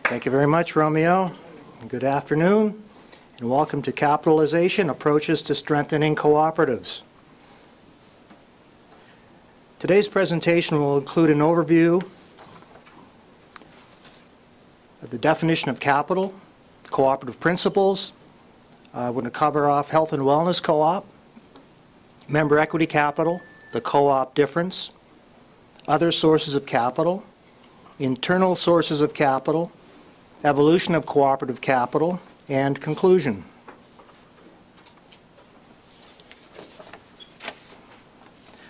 Thank you very much, Romeo. Good afternoon, and welcome to Capitalization, Approaches to Strengthening Cooperatives. Today's presentation will include an overview of the definition of capital, cooperative principles. We're going to cover off health and wellness co-op, member equity capital, the co-op difference, other sources of capital, internal sources of capital, evolution of cooperative capital, and conclusion.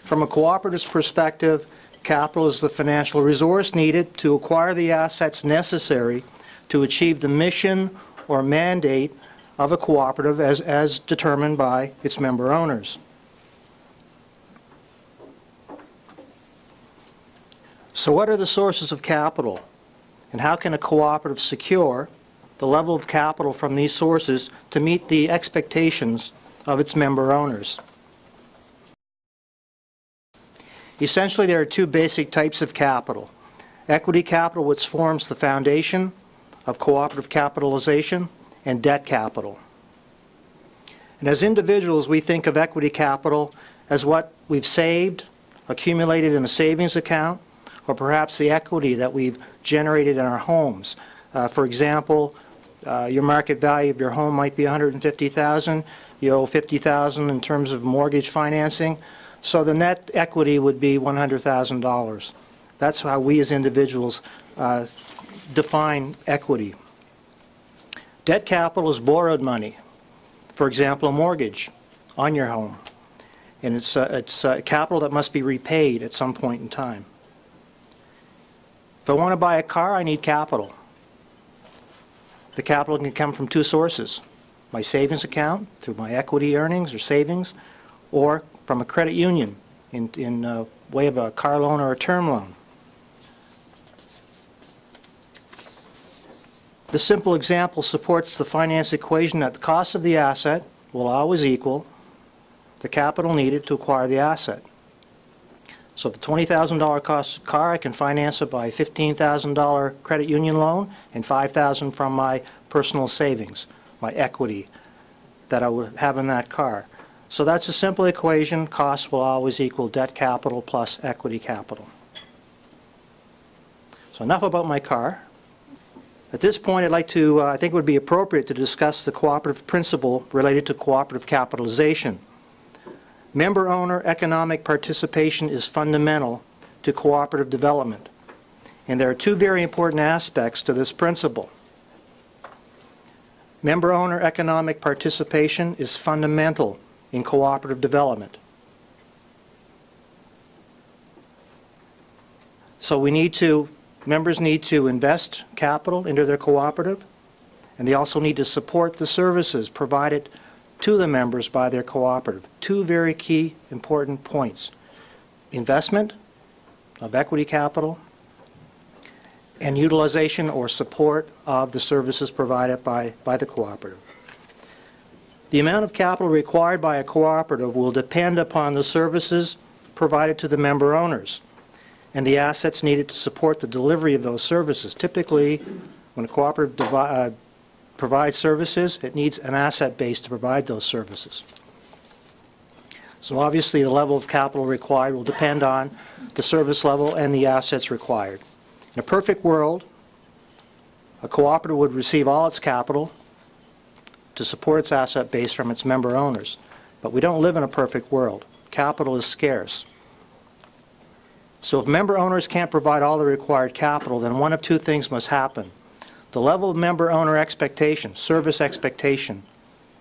From a cooperative's perspective, capital is the financial resource needed to acquire the assets necessary to achieve the mission or mandate of a cooperative as determined by its member owners. So what are the sources of capital, and how can a cooperative secure the level of capital from these sources to meet the expectations of its member owners? Essentially, there are two basic types of capital. Equity capital, which forms the foundation of cooperative capitalization, and debt capital. And as individuals, we think of equity capital as what we've saved, accumulated in a savings account, or perhaps the equity that we've generated in our homes. For example, your market value of your home might be $150,000. You owe $50,000 in terms of mortgage financing. So the net equity would be $100,000. That's how we as individuals define equity. Debt capital is borrowed money. For example, a mortgage on your home. And it's capital that must be repaid at some point in time. If I want to buy a car, I need capital. The capital can come from two sources: my savings account through my equity earnings or savings, or from a credit union in way of a car loan or a term loan. The simple example supports the finance equation that the cost of the asset will always equal the capital needed to acquire the asset. So if the $20,000 costs a car, I can finance it by a $15,000 credit union loan and $5,000 from my personal savings, my equity that I would have in that car. So that's a simple equation. Cost will always equal debt capital plus equity capital. So enough about my car. At this point, I'd like to, I think it would be appropriate to discuss the cooperative principle related to cooperative capitalization. Member-owner economic participation is fundamental to cooperative development. And there are two very important aspects to this principle. Member-owner economic participation is fundamental in cooperative development. So members need to invest capital into their cooperative, and they also need to support the services provided to the members by their cooperative. Two very key important points: investment of equity capital and utilization or support of the services provided by the cooperative. The amount of capital required by a cooperative will depend upon the services provided to the member owners and the assets needed to support the delivery of those services. Typically, when a cooperative provides services, it needs an asset base to provide those services. So obviously the level of capital required will depend on the service level and the assets required. In a perfect world, a cooperative would receive all its capital to support its asset base from its member owners. But we don't live in a perfect world. Capital is scarce. So if member owners can't provide all the required capital, then one of two things must happen. The level of member owner expectation, service expectation,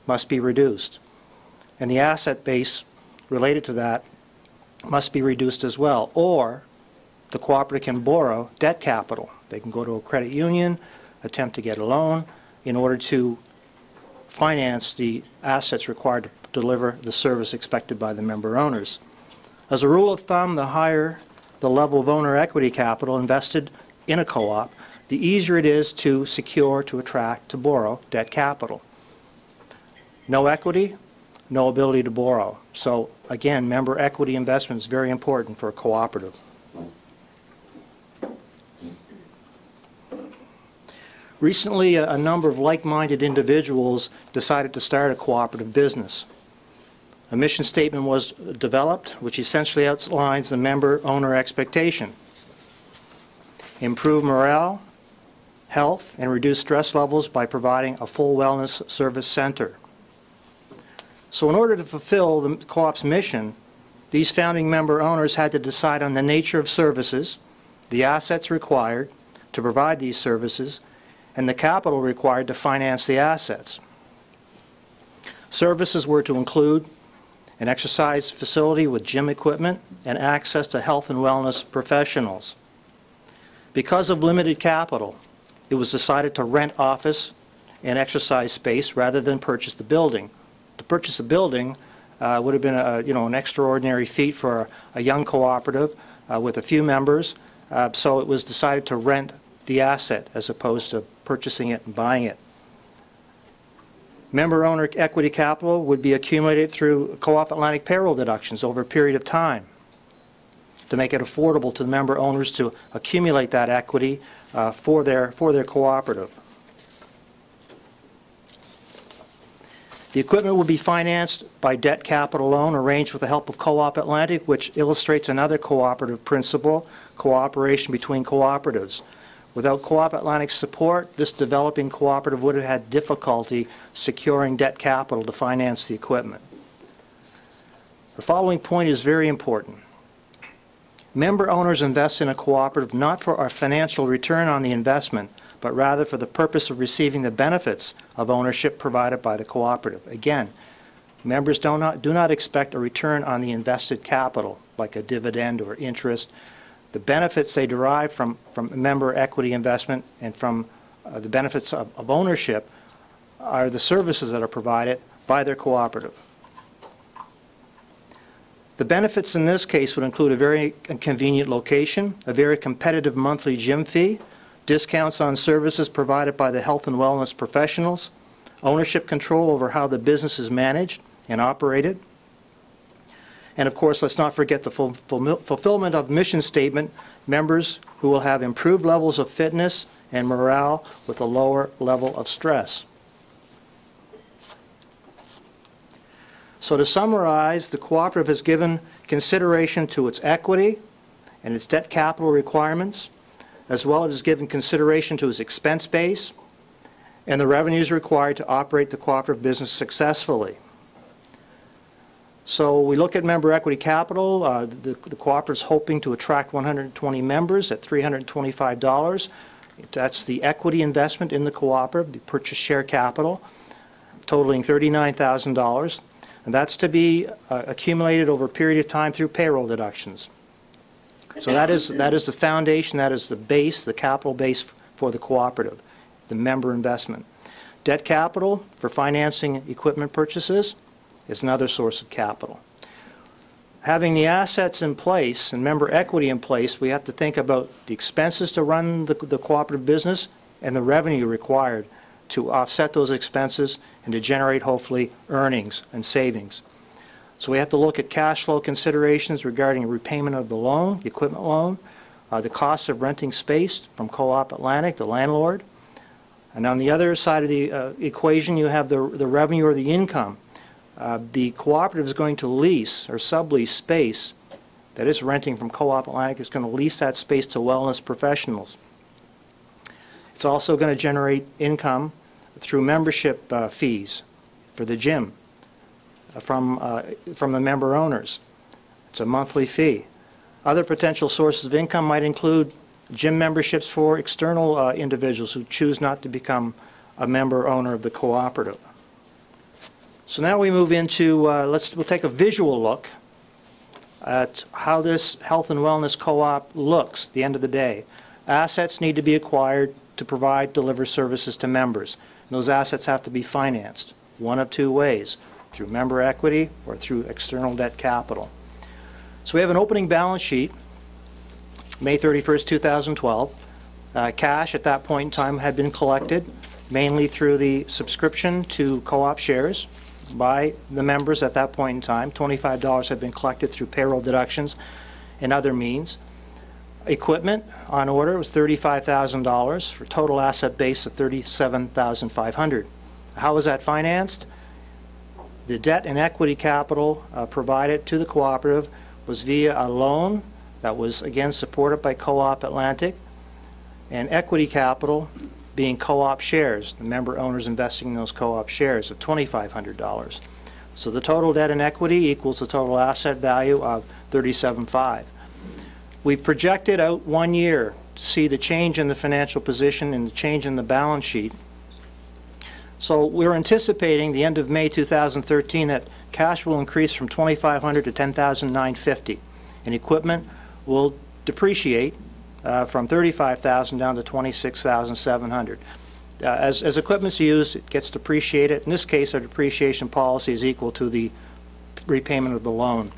must be reduced. And the asset base related to that must be reduced as well. Or the cooperative can borrow debt capital. They can go to a credit union, attempt to get a loan in order to finance the assets required to deliver the service expected by the member owners. As a rule of thumb, the higher the level of owner equity capital invested in a co-op, the easier it is to secure, to attract, to borrow debt capital. No equity, no ability to borrow. So again, member equity investment is very important for a cooperative. Recently, a number of like-minded individuals decided to start a cooperative business. A mission statement was developed, which essentially outlines the member-owner expectation: improve morale, health, and reduce stress levels by providing a full wellness service center. So in order to fulfill the co-op's mission, these founding member owners had to decide on the nature of services, the assets required to provide these services, and the capital required to finance the assets. Services were to include an exercise facility with gym equipment and access to health and wellness professionals. Because of limited capital, it was decided to rent office and exercise space rather than purchase the building. To purchase a building would have been an extraordinary feat for a young cooperative with a few members, so it was decided to rent the asset as opposed to purchasing it and buying it. Member-owner equity capital would be accumulated through Co-op Atlantic payroll deductions over a period of time to make it affordable to the member owners to accumulate that equity for their cooperative. The equipment would be financed by debt capital loan arranged with the help of Co-op Atlantic, which illustrates another cooperative principle: cooperation between cooperatives. Without Co-op Atlantic's support, this developing cooperative would have had difficulty securing debt capital to finance the equipment. The following point is very important. Member owners invest in a cooperative not for a financial return on the investment, but rather for the purpose of receiving the benefits of ownership provided by the cooperative. Again, members do not expect a return on the invested capital, like a dividend or interest. The benefits they derive from member equity investment and from the benefits of ownership are the services that are provided by their cooperative. The benefits in this case would include a very convenient location, a very competitive monthly gym fee, discounts on services provided by the health and wellness professionals, ownership control over how the business is managed and operated, and of course, let's not forget the fulfillment of mission statement, members who will have improved levels of fitness and morale with a lower level of stress. So to summarize, the cooperative has given consideration to its equity and its debt capital requirements, as well as given consideration to its expense base and the revenues required to operate the cooperative business successfully. So we look at member equity capital. The cooperative is hoping to attract 120 members at $325. That's the equity investment in the cooperative, the purchase share capital, totaling $39,000. And that's to be accumulated over a period of time through payroll deductions. So that is the foundation, that is the base, the capital base for the cooperative, the member investment. Debt capital for financing equipment purchases is another source of capital. Having the assets in place and member equity in place, we have to think about the expenses to run the cooperative business and the revenue required to offset those expenses and to generate, hopefully, earnings and savings. So we have to look at cash flow considerations regarding repayment of the loan, the equipment loan, the cost of renting space from Co-op Atlantic, the landlord. And on the other side of the equation, you have the revenue or the income. The cooperative is going to lease or sublease space that is renting from Co-op Atlantic. It's going to lease that space to wellness professionals. It's also going to generate income through membership fees for the gym from the member owners. It's a monthly fee. Other potential sources of income might include gym memberships for external individuals who choose not to become a member owner of the cooperative. So now we move into, we'll take a visual look at how this health and wellness co-op looks at the end of the day. Assets need to be acquired to deliver services to members. And those assets have to be financed one of two ways: through member equity or through external debt capital. So we have an opening balance sheet, May 31st, 2012. Cash at that point in time had been collected mainly through the subscription to co-op shares by the members at that point in time. $25 had been collected through payroll deductions and other means. Equipment on order was $35,000 for total asset base of $37,500. How was that financed? The debt and equity capital provided to the cooperative was via a loan that was again supported by Co-op Atlantic, and equity capital being co-op shares, the member owners investing in those co-op shares of $2,500. So the total debt and equity equals the total asset value of $37,500. We projected out 1 year to see the change in the financial position and the change in the balance sheet. So we're anticipating the end of May 2013 that cash will increase from $2,500 to $10,950, and equipment will depreciate from $35,000 down to $26,700. As equipment's used, it gets depreciated. In this case, our depreciation policy is equal to the repayment of the loan.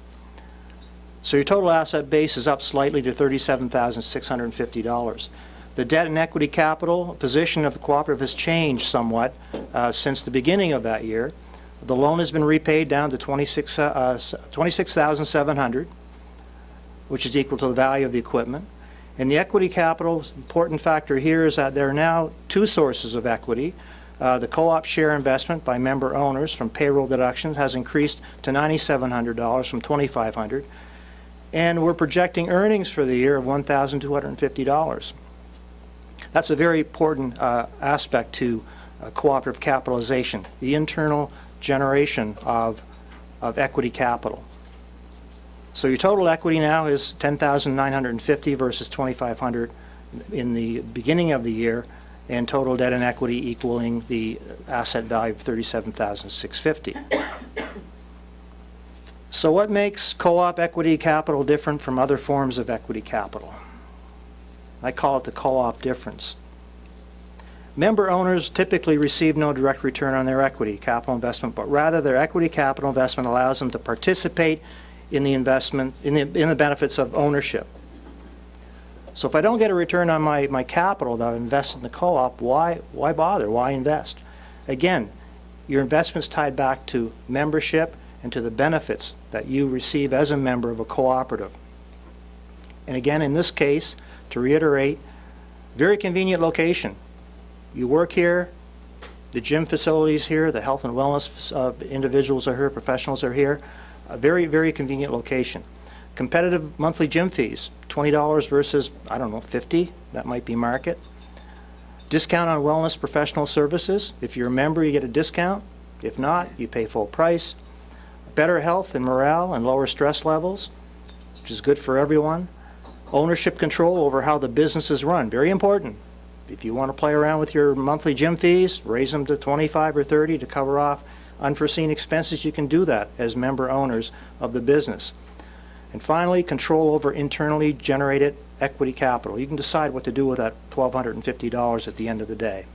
So your total asset base is up slightly to $37,650. The debt and equity capital position of the cooperative has changed somewhat since the beginning of that year. The loan has been repaid down to $26,700, which is equal to the value of the equipment. And the equity capital, important factor here is that there are now two sources of equity. The co-op share investment by member owners from payroll deductions has increased to $9,700 from $2,500. And we're projecting earnings for the year of $1,250. That's a very important aspect to cooperative capitalization, the internal generation of equity capital. So your total equity now is $10,950 versus $2,500 in the beginning of the year, and total debt and equity equaling the asset value of $37,650. So what makes co-op equity capital different from other forms of equity capital? I call it the co-op difference. Member owners typically receive no direct return on their equity capital investment, but rather their equity capital investment allows them to participate in the investment, in the benefits of ownership. So if I don't get a return on my capital that I invested in the co-op, why bother? Why invest? Again, your investment's tied back to membership and to the benefits that you receive as a member of a cooperative. And again, in this case, to reiterate, very convenient location. You work here, the gym facilities here, the health and wellness individuals are here, professionals are here. A very, very convenient location. Competitive monthly gym fees, $20 versus, I don't know, $50, that might be market. Discount on wellness professional services. If you're a member, you get a discount. If not, you pay full price. Better health and morale and lower stress levels, which is good for everyone. Ownership control over how the business is run, very important. If you want to play around with your monthly gym fees, raise them to 25 or 30 to cover off unforeseen expenses, you can do that as member owners of the business. And finally, control over internally generated equity capital. You can decide what to do with that $1,250 at the end of the day.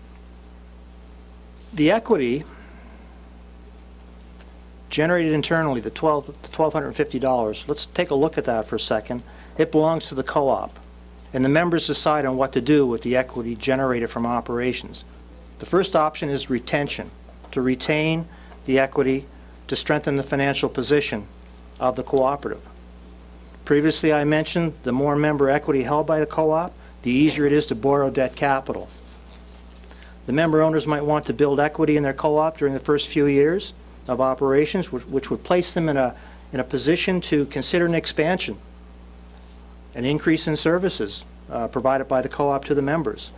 The equity generated internally, the $1,250, let's take a look at that for a second. It belongs to the co-op, and the members decide on what to do with the equity generated from operations. The first option is retention, to retain the equity to strengthen the financial position of the cooperative. Previously I mentioned the more member equity held by the co-op, the easier it is to borrow debt capital. The member owners might want to build equity in their co-op during the first few years of operations, which would place them in a position to consider an expansion, an increase in services provided by the co-op to the members.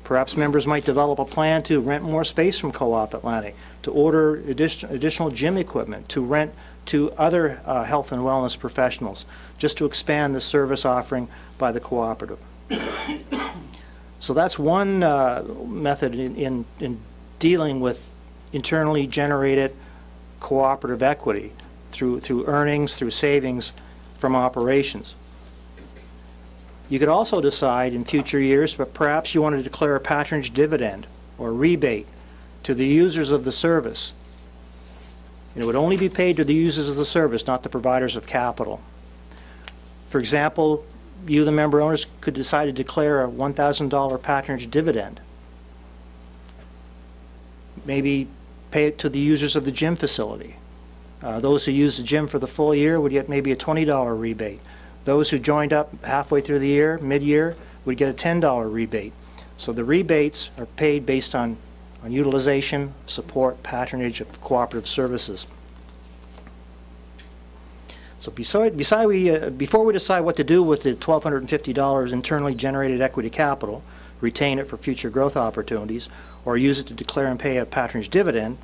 Perhaps members might develop a plan to rent more space from Co-op Atlantic, to order additional gym equipment, to rent to other health and wellness professionals, just to expand the service offering by the cooperative. So that's one method in dealing with internally generated cooperative equity through earnings, through savings from operations. You could also decide in future years, but perhaps you want to declare a patronage dividend or rebate to the users of the service. And it would only be paid to the users of the service, not the providers of capital. For example, you, the member owners, could decide to declare a $1,000 patronage dividend. Maybe pay it to the users of the gym facility. Those who use the gym for the full year would get maybe a $20 rebate. Those who joined up halfway through the year, mid-year, would get a $10 rebate. So the rebates are paid based on utilization, support, patronage of cooperative services. So before we decide what to do with the $1,250 internally generated equity capital, retain it for future growth opportunities, or use it to declare and pay a patronage dividend,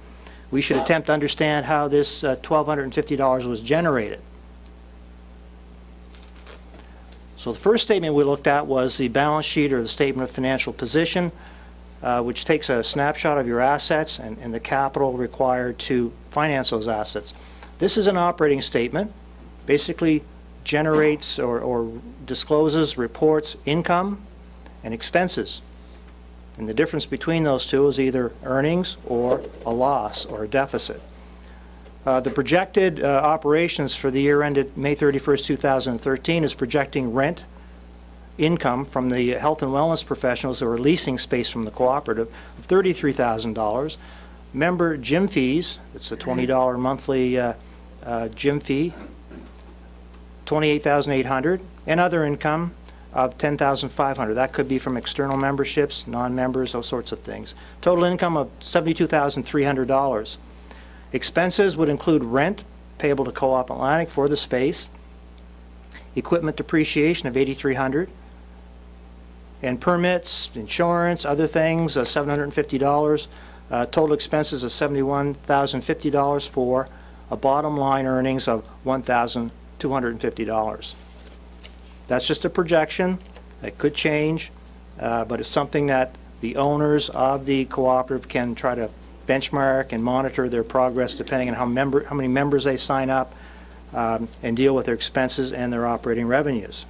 we should attempt to understand how this $1,250 was generated. So the first statement we looked at was the balance sheet or the statement of financial position, which takes a snapshot of your assets and the capital required to finance those assets. This is an operating statement. Basically generates or discloses, reports income and expenses. And the difference between those two is either earnings or a loss or a deficit. The projected operations for the year ended May 31st, 2013 is projecting rent income from the health and wellness professionals who are leasing space from the cooperative of $33,000. Member gym fees, it's a $20 monthly gym fee, $28,800, and other income of $10,500. That could be from external memberships, non-members, those sorts of things. Total income of $72,300. Expenses would include rent payable to Co-op Atlantic for the space, equipment depreciation of $8,300, and permits, insurance, other things, $750. Total expenses of $71,050 for a bottom line earnings of $1,250. That's just a projection. It could change, but it's something that the owners of the cooperative can try to benchmark and monitor their progress depending on how many members they sign up, and deal with their expenses and their operating revenues.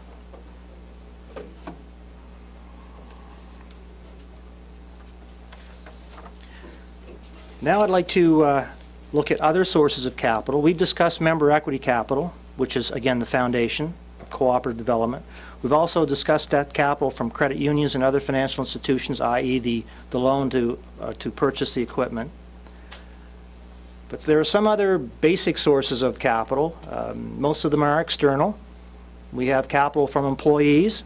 Now I'd like to look at other sources of capital. We've discussed member equity capital, which is again the foundation of cooperative development. We've also discussed debt capital from credit unions and other financial institutions, i.e. the loan to purchase the equipment. But there are some other basic sources of capital. Most of them are external. We have capital from employees.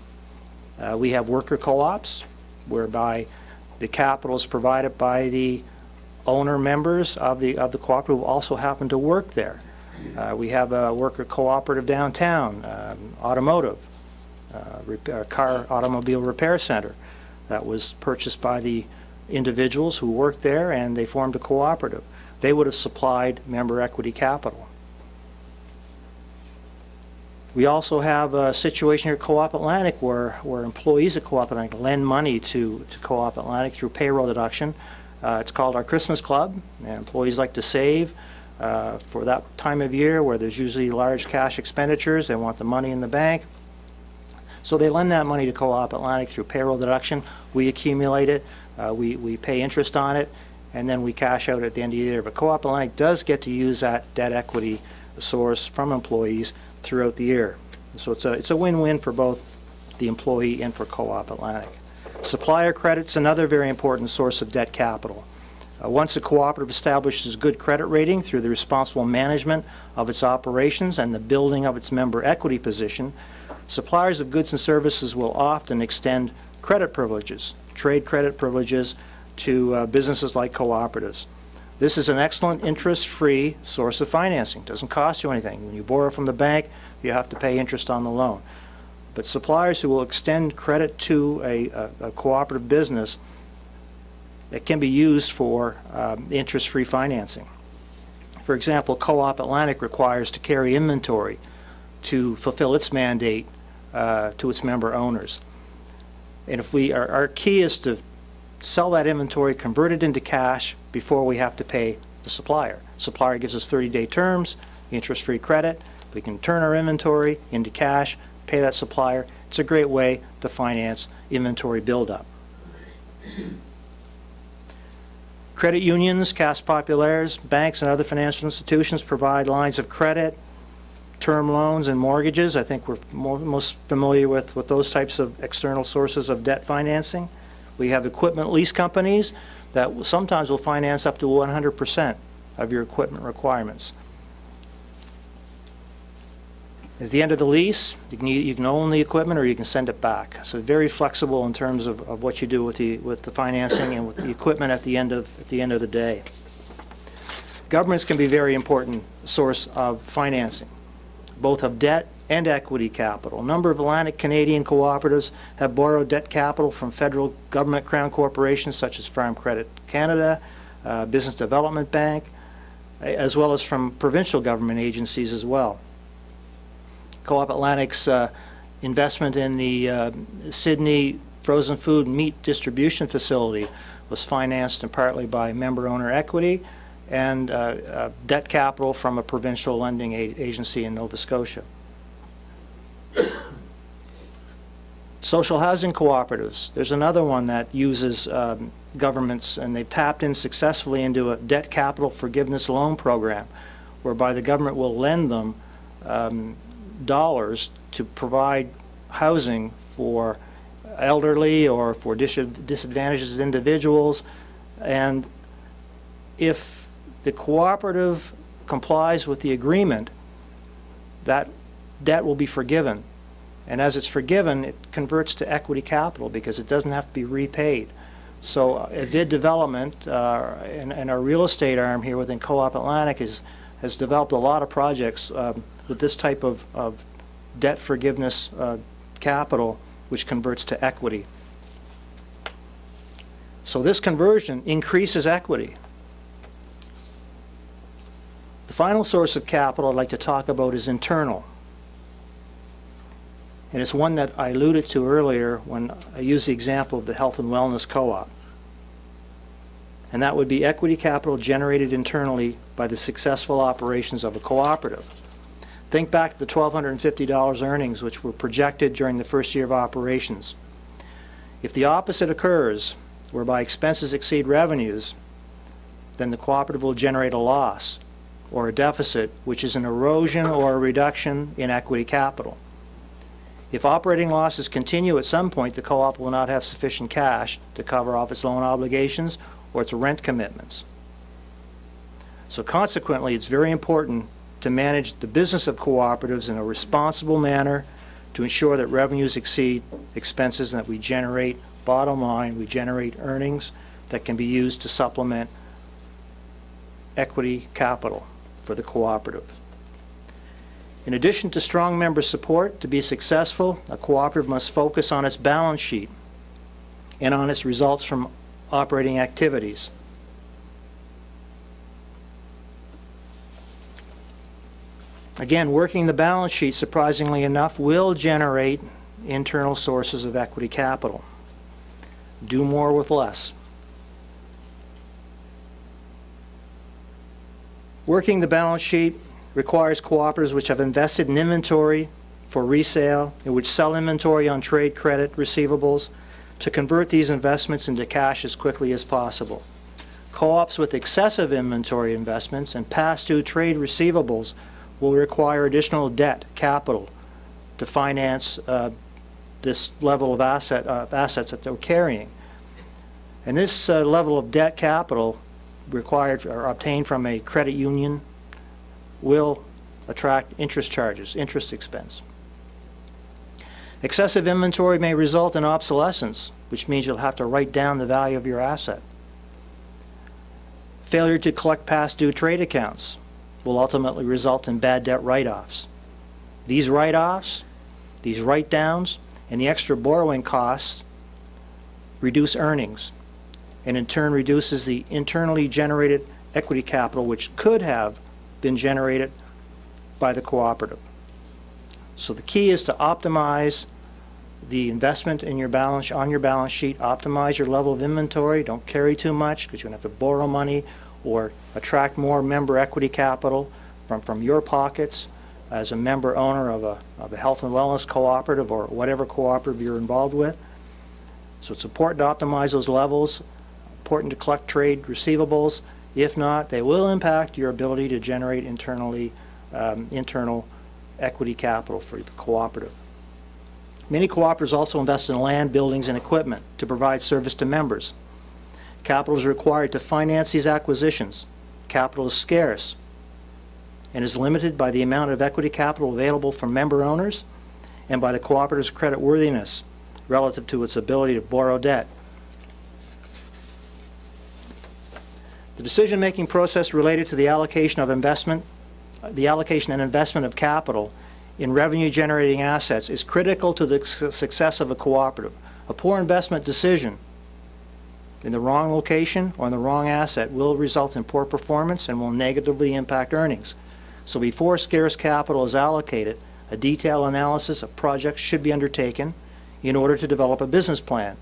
We have worker co-ops, whereby the capital is provided by the owner members of the cooperative who also happen to work there. We have a worker cooperative downtown, automotive, automobile repair center that was purchased by the individuals who worked there, and they formed a cooperative. They would have supplied member equity capital. We also have a situation here at Co-op Atlantic where employees at Co-op Atlantic lend money to Co-op Atlantic through payroll deduction. It's called our Christmas Club, and employees like to save for that time of year where there's usually large cash expenditures. They want the money in the bank. So they lend that money to Co-op Atlantic through payroll deduction. We accumulate it, we pay interest on it, and then we cash out at the end of the year. But Co-op Atlantic does get to use that debt equity source from employees throughout the year. So it's a win-win for both the employee and for Co-op Atlantic. Supplier credit's another very important source of debt capital. Once a cooperative establishes good credit rating through the responsible management of its operations and the building of its member equity position, suppliers of goods and services will often extend credit privileges, trade credit privileges, to businesses like cooperatives. This is an excellent interest-free source of financing. It doesn't cost you anything. When you borrow from the bank, you have to pay interest on the loan. But suppliers who will extend credit to a cooperative business, it can be used for interest-free financing. For example, Co-op Atlantic requires to carry inventory to fulfill its mandate to its member owners. And if our key is to sell that inventory, convert it into cash before we have to pay the supplier. Supplier gives us 30-day terms, interest-free credit. We can turn our inventory into cash, pay that supplier. It's a great way to finance inventory buildup. Credit unions, Caisse Populaires, banks, and other financial institutions provide lines of credit, term loans, and mortgages. I think we're most familiar with those types of external sources of debt financing. We have equipment lease companies that sometimes will finance up to 100% of your equipment requirements. At the end of the lease, you can own the equipment or you can send it back. So very flexible in terms of what you do with the financing and with the equipment at the end of the day. Governments can be a very important source of financing, both of debt and equity capital. A number of Atlantic Canadian cooperatives have borrowed debt capital from federal government crown corporations such as Farm Credit Canada, Business Development Bank, as well as from provincial government agencies as well. Co-op Atlantic's investment in the Sydney frozen food and meat distribution facility was financed in partly by member owner equity and debt capital from a provincial lending agency in Nova Scotia. Social housing cooperatives. There's another one that uses governments, and they've tapped in successfully into a debt capital forgiveness loan program whereby the government will lend them dollars to provide housing for elderly or for disadvantaged individuals, and if the cooperative complies with the agreement, that debt will be forgiven, and as it's forgiven, it converts to equity capital because it doesn't have to be repaid. So Avid Development and our real estate arm here within Co-op Atlantic has developed a lot of projects with this type of debt forgiveness capital, which converts to equity. So this conversion increases equity. The final source of capital I'd like to talk about is internal. And it's one that I alluded to earlier when I used the example of the health and wellness co-op. And that would be equity capital generated internally by the successful operations of a cooperative. Think back to the $1,250 earnings which were projected during the first year of operations. If the opposite occurs, whereby expenses exceed revenues, then the cooperative will generate a loss or a deficit, which is an erosion or a reduction in equity capital. If operating losses continue, at some point the co-op will not have sufficient cash to cover off its loan obligations or its rent commitments. So consequently, it's very important to manage the business of cooperatives in a responsible manner to ensure that revenues exceed expenses and that we generate, bottom line, we generate earnings that can be used to supplement equity capital for the cooperative. In addition to strong member support, to be successful, a cooperative must focus on its balance sheet and on its results from operating activities. Again, working the balance sheet, surprisingly enough, will generate internal sources of equity capital. Do more with less. Working the balance sheet requires cooperatives which have invested in inventory for resale and which sell inventory on trade credit receivables to convert these investments into cash as quickly as possible. Co-ops with excessive inventory investments and past due trade receivables will require additional debt capital to finance this level of assets that they're carrying. And this level of debt capital required or obtained from a credit union will attract interest charges, interest expense. Excessive inventory may result in obsolescence, which means you'll have to write down the value of your asset. Failure to collect past due trade accounts will ultimately result in bad debt write-offs. These write-offs, these write-downs, and the extra borrowing costs reduce earnings, and in turn reduces the internally generated equity capital which could have been generated by the cooperative. So the key is to optimize the investment in your balance, on your balance sheet, optimize your level of inventory, don't carry too much because you're going to have to borrow money or attract more member equity capital from your pockets as a member owner of a health and wellness cooperative or whatever cooperative you're involved with. So it's important to optimize those levels, important to collect trade receivables. If not, they will impact your ability to generate internal equity capital for the cooperative. Many cooperatives also invest in land, buildings, and equipment to provide service to members. Capital is required to finance these acquisitions. Capital is scarce. and is limited by the amount of equity capital available from member owners and by the cooperative's creditworthiness relative to its ability to borrow debt. The decision-making process related to the allocation and investment of capital in revenue-generating assets is critical to the success of a cooperative. A poor investment decision in the wrong location or in the wrong asset will result in poor performance and will negatively impact earnings. So before scarce capital is allocated, a detailed analysis of projects should be undertaken in order to develop a business plan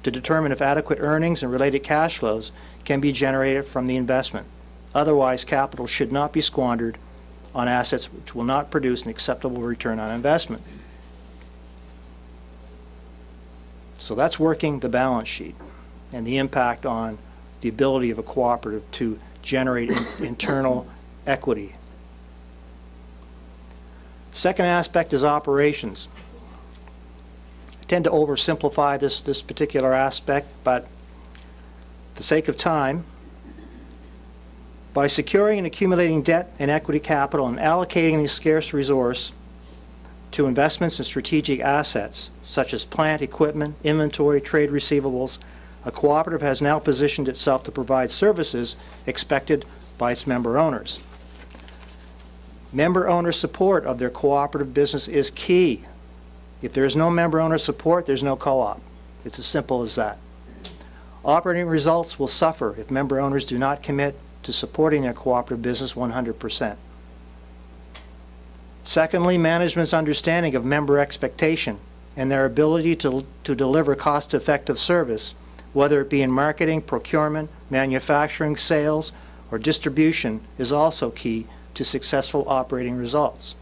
to determine if adequate earnings and related cash flows can be generated from the investment. Otherwise, capital should not be squandered on assets which will not produce an acceptable return on investment. So that's working the balance sheet and the impact on the ability of a cooperative to generate internal equity. Second aspect is operations. I tend to oversimplify this particular aspect, but for the sake of time, by securing and accumulating debt and equity capital and allocating the scarce resource to investments in strategic assets, such as plant, equipment, inventory, trade receivables, a cooperative has now positioned itself to provide services expected by its member owners. Member owner support of their cooperative business is key. If there is no member owner support, there's no co-op. It's as simple as that. Operating results will suffer if member owners do not commit to supporting their cooperative business 100%. Secondly, management's understanding of member expectation and their ability to deliver cost-effective service, whether it be in marketing, procurement, manufacturing, sales, or distribution, is also key to successful operating results.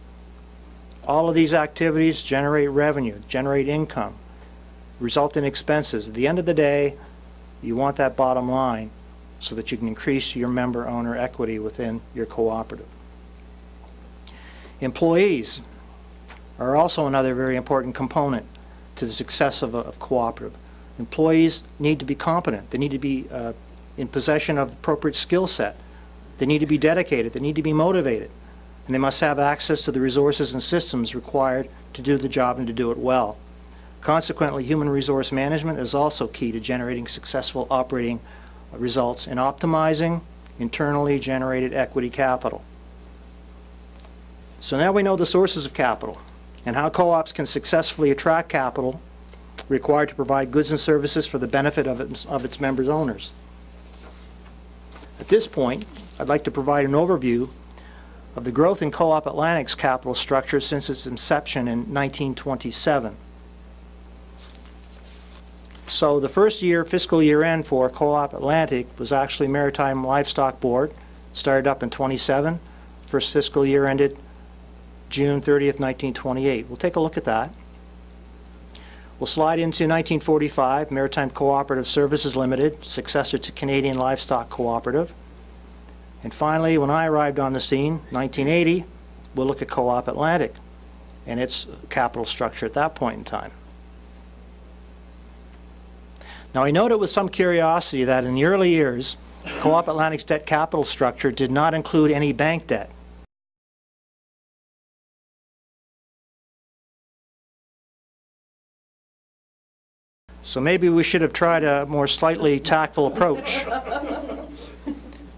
All of these activities generate revenue, generate income, result in expenses. At the end of the day, you want that bottom line so that you can increase your member owner equity within your cooperative. Employees are also another very important component to the success of a cooperative. Employees need to be competent. They need to be in possession of appropriate skill set. They need to be dedicated. They need to be motivated. And they must have access to the resources and systems required to do the job and to do it well. Consequently, human resource management is also key to generating successful operating results and optimizing internally generated equity capital. So now we know the sources of capital and how co-ops can successfully attract capital required to provide goods and services for the benefit of its members' owners. At this point, I'd like to provide an overview of the growth in Co-op Atlantic's capital structure since its inception in 1927. So the first fiscal year end for Co-op Atlantic was actually Maritime Livestock Board, started up in 27. First fiscal year ended June 30th, 1928. We'll take a look at that. We'll slide into 1945, Maritime Cooperative Services Limited, successor to Canadian Livestock Cooperative. And finally, when I arrived on the scene, 1980, we'll look at Co-op Atlantic and its capital structure at that point in time. Now, I noted with some curiosity that in the early years, Co-op Atlantic's debt capital structure did not include any bank debt. So maybe we should have tried a more slightly tactful approach.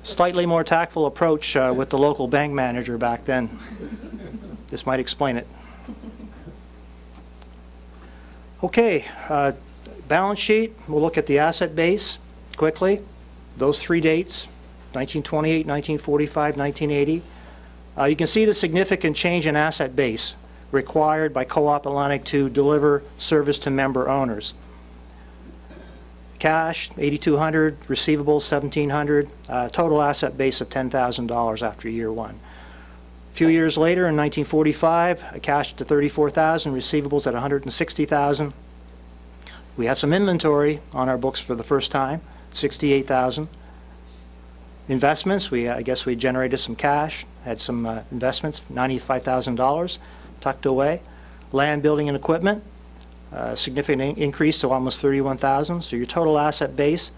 Slightly more tactful approach with the local bank manager back then. This might explain it. Okay, balance sheet. We'll look at the asset base quickly. Those three dates, 1928, 1945, 1980. You can see the significant change in asset base required by Co-op Atlantic to deliver service to member owners. Cash, $8,200, receivables, $1,700, total asset base of $10,000 after year one. A few years later, in 1945, cash to $34,000, receivables at $160,000. We had some inventory on our books for the first time, $68,000. Investments, I guess we generated some cash, had some investments, $95,000 tucked away. Land, building, and equipment. Significant increase to almost $31,000. So your total asset base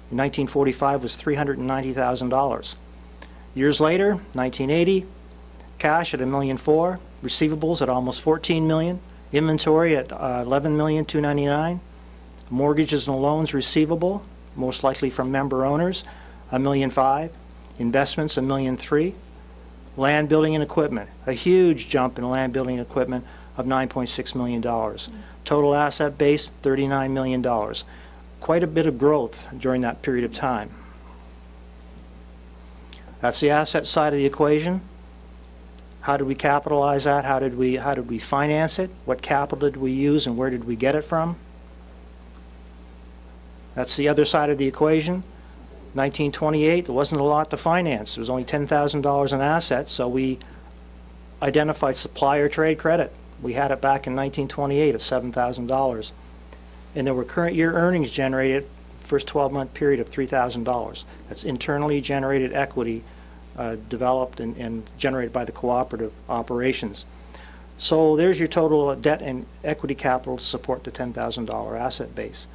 in 1945 was $390,000. Years later, 1980, cash at $1.4 million, receivables at almost $14 million, inventory at $11,299,000, mortgages and loans receivable, most likely from member owners, $1.5 million, investments $1.3 million, land, building, and equipment, a huge jump in land, building, and equipment of $9.6 million. Total asset base, $39 million. Quite a bit of growth during that period of time. That's the asset side of the equation. How did we capitalize that? How did we finance it? What capital did we use and where did we get it from? That's the other side of the equation. 1928, there wasn't a lot to finance. There was only $10,000 in assets, so we identified supplier trade credit. We had it back in 1928 of $7,000. And there were current year earnings generated first 12-month period of $3,000. That's internally generated equity developed and generated by the cooperative operations. So there's your total debt and equity capital to support the $10,000 asset base.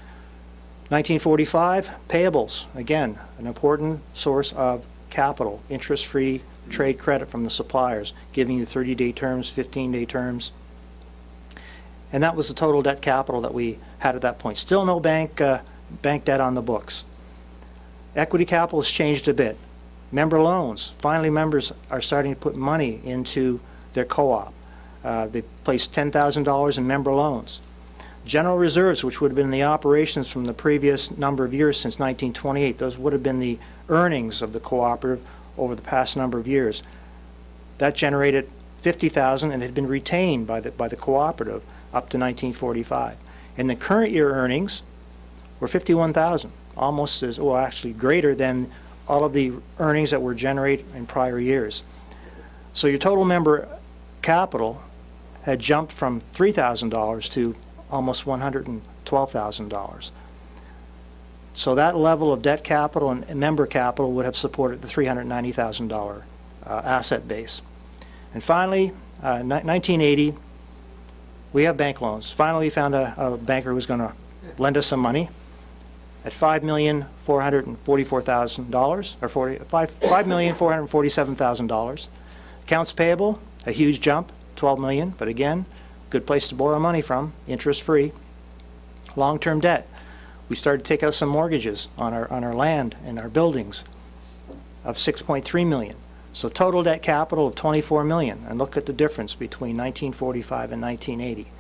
1945, payables, again, an important source of capital, interest-free trade credit from the suppliers, giving you 30-day terms, 15-day terms. And that was the total debt capital that we had at that point. Still no bank debt on the books. Equity capital has changed a bit. Member loans, finally members are starting to put money into their co-op. They placed $10,000 in member loans. General reserves, which would have been the operations from the previous number of years since 1928, those would have been the earnings of the cooperative over the past number of years. That generated $50,000 and had been retained by the cooperative up to 1945. And the current year earnings were $51,000, almost as, well, actually greater than all of the earnings that were generated in prior years. So your total member capital had jumped from $3,000 to almost $112,000. So that level of debt capital and member capital would have supported the $390,000 asset base. And finally, 1980, we have bank loans. Finally, we found a banker who was going to lend us some money at $5,444,000, or $5,447,000. Accounts payable, a huge jump, $12 million, but again, good place to borrow money from, interest-free. Long-term debt, we started to take out some mortgages on our land and our buildings of $6.3 million. So total debt capital of $24 million, and look at the difference between 1945 and 1980.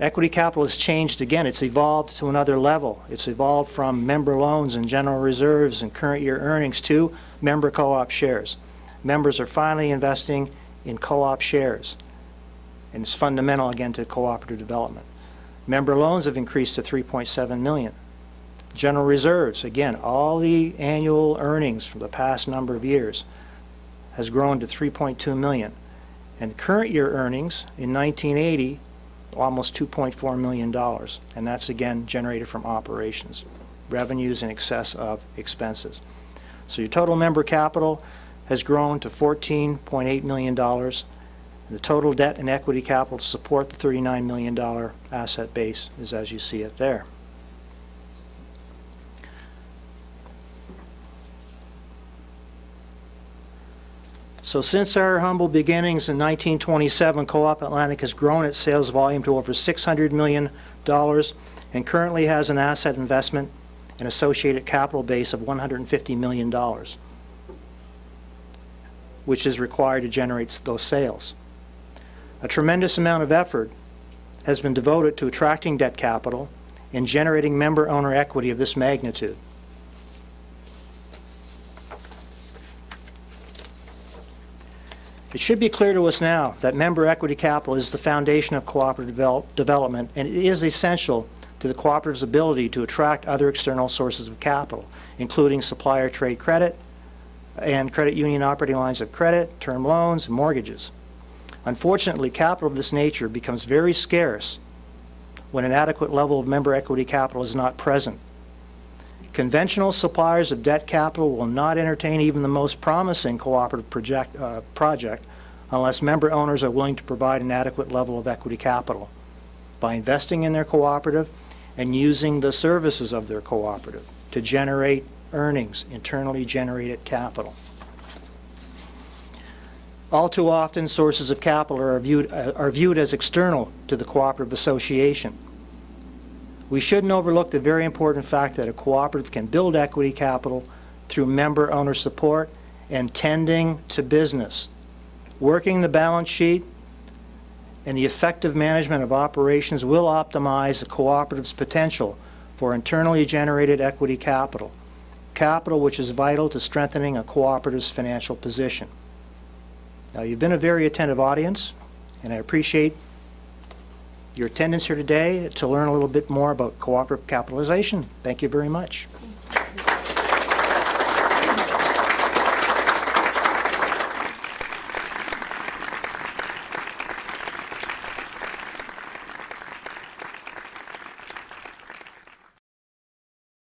Equity capital has changed again. It's evolved to another level. It's evolved from member loans and general reserves and current year earnings to member co-op shares. Members are finally investing in co-op shares, and it's fundamental again to cooperative development. Member loans have increased to $3.7 million. General reserves, again, all the annual earnings from the past number of years has grown to $3.2 million. And current year earnings in 1980, almost $2.4 million. And that's again generated from operations, revenues in excess of expenses. So your total member capital has grown to $14.8 million. And the total debt and equity capital to support the $39 million asset base is as you see it there. So since our humble beginnings in 1927, Co-op Atlantic has grown its sales volume to over $600 million and currently has an asset investment and associated capital base of $150 million, which is required to generate those sales. A tremendous amount of effort has been devoted to attracting debt capital and generating member owner equity of this magnitude. It should be clear to us now that member equity capital is the foundation of cooperative development, and it is essential to the cooperative's ability to attract other external sources of capital, including supplier trade credit and credit union operating lines of credit, term loans, and mortgages. Unfortunately, capital of this nature becomes very scarce when an adequate level of member equity capital is not present. Conventional suppliers of debt capital will not entertain even the most promising cooperative project unless member owners are willing to provide an adequate level of equity capital by investing in their cooperative and using the services of their cooperative to generate earnings, internally generated capital. All too often, sources of capital are viewed as external to the cooperative association. We shouldn't overlook the very important fact that a cooperative can build equity capital through member-owner support and tending to business. Working the balance sheet and the effective management of operations will optimize a cooperative's potential for internally generated equity capital, capital which is vital to strengthening a cooperative's financial position. Now, you've been a very attentive audience, and I appreciate your attendance here today to learn a little bit more about cooperative capitalization. Thank you very much.